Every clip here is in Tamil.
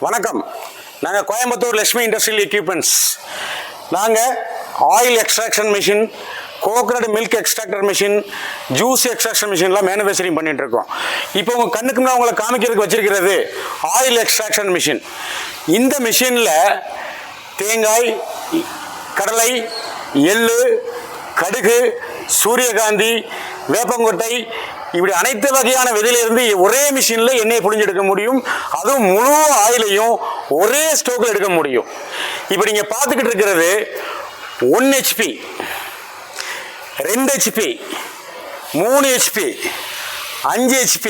வணக்கம். நாங்கள் கோயம்புத்தூர் லட்சுமி இண்டஸ்ட்ரியல் எக்யூப்மெண்ட்ஸ். நாங்கள் oil extraction machine, coconut milk extractor machine, juice extraction மிஷின்லாம் மேனுஃபேக்சரிங் பண்ணிட்டு இருக்கோம். இப்போ உங்கள் கண்ணுக்கு முன்னாடி உங்களை காமிக்கிறதுக்கு வச்சிருக்கிறது ஆயில் எக்ஸ்ட்ராக்ஷன் மிஷின். இந்த மிஷினில் தேங்காய், கடலை, எள்ளு, கடுகு, சூரியகாந்தி, வேப்பங்கொட்டை இப்படி அனைத்து வகையான விதையிலிருந்து ஒரே மிஷினில் எண்ணெயை புழிஞ்செடுக்க முடியும். அதுவும் முழு ஆயிலையும் ஒரே ஸ்டோக்கில் எடுக்க முடியும். இப்போ நீங்கள் பார்த்துக்கிட்டு இருக்கிறது 1 HP, 2 HP, 3 HP, 5 HP,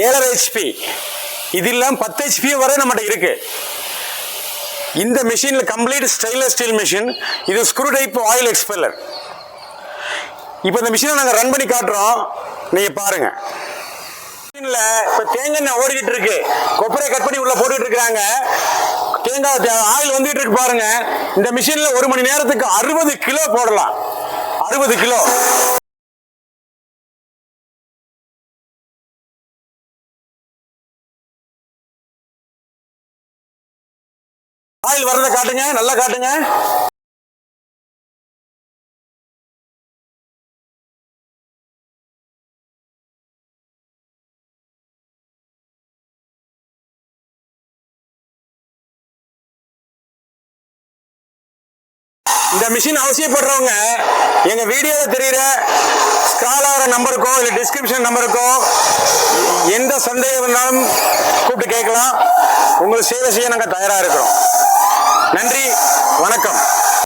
7.5 HP, இதெல்லாம் 10 HP வரை நம்மகிட்ட இருக்கு. இந்த மிஷினில் கம்ப்ளீட் ஸ்டெயின்லெஸ் ஸ்டீல் மிஷின். இது ஸ்க்ரூ டைப் ஆயில் எக்ஸ்பெல்லர். இப்போ இந்த மிஷினை நாங்கள் ரன் பண்ணி காட்டுறோம், நீங்க பாருங்க. மிஷினில் இப்போ தேங்காய் எண்ணெய் ஓடிக்கிட்டு இருக்கு, கொப்பரை கட் பண்ணி உள்ள போட்டுக்கிட்டு இருக்காங்க. தேங்காய் ஆயில் வந்துட்டு இருக்கு பாருங்க. இந்த மிஷின்ல 1 மணி நேரத்துக்கு 60 கிலோ போடலாம். 60 கிலோ ஆயில் வரதை காட்டுங்க, நல்லா காட்டுங்க. இந்த மிஷின் அவசியப்படுறவங்க எங்க வீடியோவில் தெரியுற ஸ்க்ரால் ஆகிற நம்பருக்கோ இல்லை டிஸ்கிரிப்ஷன் நம்பருக்கோ எந்த சந்தேகம் இருந்தாலும் கூப்பிட்டு கேட்கலாம். உங்களுக்கு சேவை செய்ய நாங்கள் தயாராக இருக்கிறோம். நன்றி, வணக்கம்.